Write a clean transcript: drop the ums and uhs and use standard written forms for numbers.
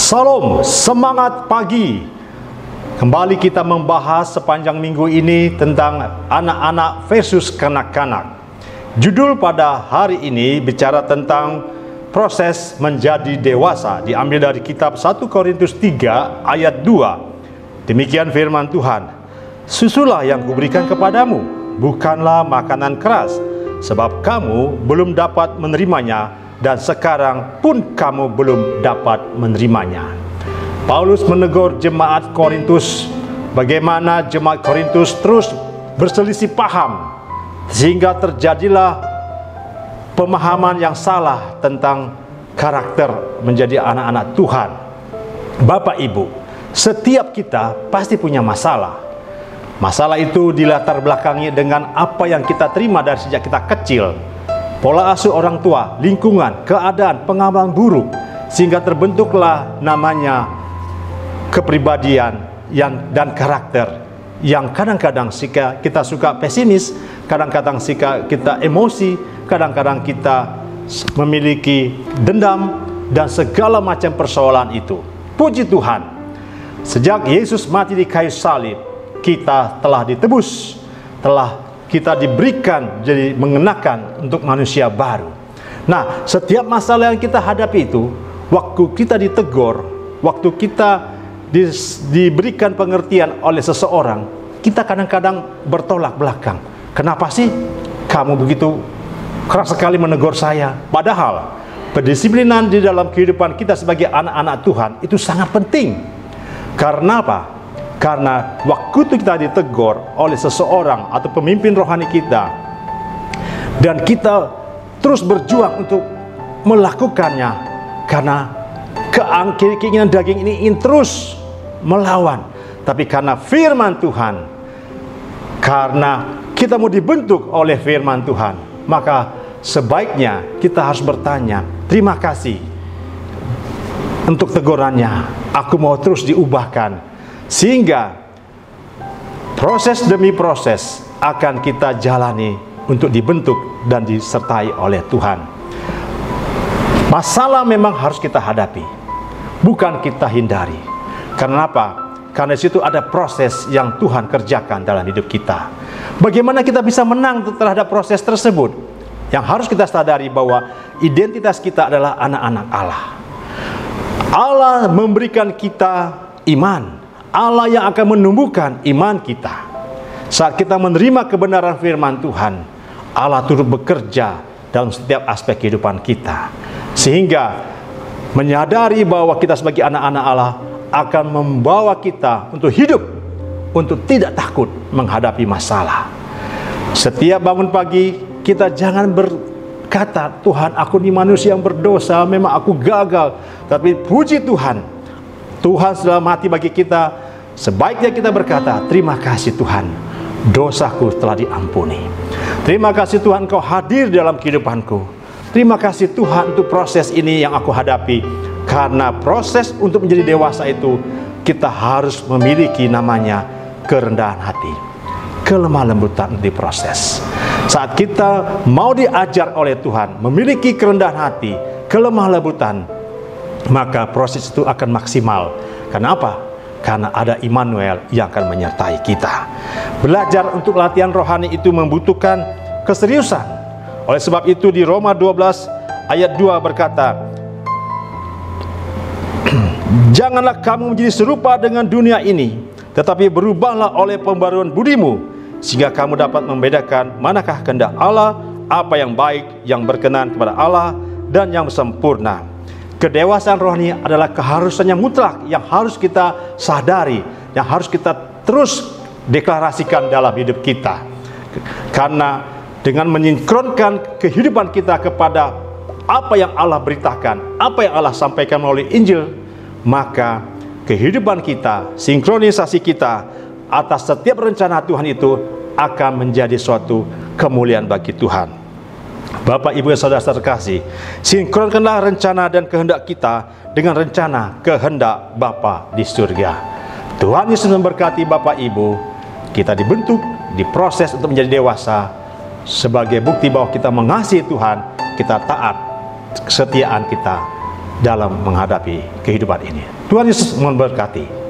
Salam, semangat pagi. Kembali kita membahas sepanjang minggu ini tentang anak-anak versus kanak-kanak. Judul pada hari ini bicara tentang proses menjadi dewasa, diambil dari kitab 1 Korintus 3 ayat 2. Demikian firman Tuhan. Susulah yang kuberikan kepadamu, bukanlah makanan keras, sebab kamu belum dapat menerimanya, dan sekarang pun kamu belum dapat menerimanya. Paulus menegur jemaat Korintus, bagaimana jemaat Korintus terus berselisih paham, sehingga terjadilah pemahaman yang salah tentang karakter menjadi anak-anak Tuhan. Bapak Ibu, setiap kita pasti punya masalah. Masalah itu dilatar belakangi dengan apa yang kita terima dari sejak kita kecil. Pola asuh orang tua, lingkungan, keadaan, pengalaman buruk, sehingga terbentuklah namanya kepribadian dan karakter yang kadang-kadang kita suka pesimis, kadang-kadang kita emosi, kadang-kadang kita memiliki dendam dan segala macam persoalan itu. Puji Tuhan, sejak Yesus mati di kayu salib, kita telah ditebus, kita diberikan jadi mengenakan untuk manusia baru. Nah, setiap masalah yang kita hadapi itu, waktu kita ditegur, waktu kita diberikan pengertian oleh seseorang, kita kadang-kadang bertolak belakang. Kenapa sih kamu begitu keras sekali menegur saya? Padahal pendisiplinan di dalam kehidupan kita sebagai anak-anak Tuhan itu sangat penting. Karena apa? Karena waktu itu kita ditegur oleh seseorang atau pemimpin rohani kita, dan kita terus berjuang untuk melakukannya, karena keinginan daging ini ingin terus melawan. Tapi karena firman Tuhan, karena kita mau dibentuk oleh firman Tuhan, maka sebaiknya kita harus bertanya, terima kasih untuk tegurannya, aku mau terus diubahkan. Sehingga proses demi proses akan kita jalani untuk dibentuk dan disertai oleh Tuhan. Masalah memang harus kita hadapi, bukan kita hindari. Karena apa? Karena di situ ada proses yang Tuhan kerjakan dalam hidup kita. Bagaimana kita bisa menang terhadap proses tersebut? Yang harus kita sadari bahwa identitas kita adalah anak-anak Allah. Allah memberikan kita iman. Allah yang akan menumbuhkan iman kita. Saat kita menerima kebenaran firman Tuhan, Allah turut bekerja dalam setiap aspek kehidupan kita, sehingga menyadari bahwa kita sebagai anak-anak Allah akan membawa kita untuk hidup, untuk tidak takut menghadapi masalah. Setiap bangun pagi, kita jangan berkata, Tuhan, aku ini manusia yang berdosa, memang aku gagal. Tapi puji Tuhan, Tuhan sudah mati bagi kita. Sebaiknya kita berkata, terima kasih Tuhan, dosaku telah diampuni. Terima kasih Tuhan, Engkau hadir dalam kehidupanku. Terima kasih Tuhan untuk proses ini yang aku hadapi. Karena proses untuk menjadi dewasa itu, kita harus memiliki namanya kerendahan hati, kelemah lembutan di proses. Saat kita mau diajar oleh Tuhan memiliki kerendahan hati, kelemah lembutan, maka proses itu akan maksimal. Kenapa? Karena ada Immanuel yang akan menyertai kita. Belajar untuk latihan rohani itu membutuhkan keseriusan. Oleh sebab itu di Roma 12 ayat 2 berkata, janganlah kamu menjadi serupa dengan dunia ini, tetapi berubahlah oleh pembaruan budimu, sehingga kamu dapat membedakan manakah kehendak Allah, apa yang baik, yang berkenan kepada Allah, dan yang sempurna. Kedewasaan rohani adalah keharusan yang mutlak yang harus kita sadari, yang harus kita terus deklarasikan dalam hidup kita. Karena dengan menyinkronkan kehidupan kita kepada apa yang Allah beritakan, apa yang Allah sampaikan melalui Injil, maka kehidupan kita, sinkronisasi kita atas setiap rencana Tuhan itu akan menjadi suatu kemuliaan bagi Tuhan. Bapak, Ibu, dan saudara terkasih, sinkronkanlah rencana dan kehendak kita dengan rencana kehendak Bapa di surga. Tuhan Yesus memberkati Bapak Ibu. Kita dibentuk, diproses untuk menjadi dewasa sebagai bukti bahwa kita mengasihi Tuhan, kita taat, kesetiaan kita dalam menghadapi kehidupan ini. Tuhan Yesus memberkati.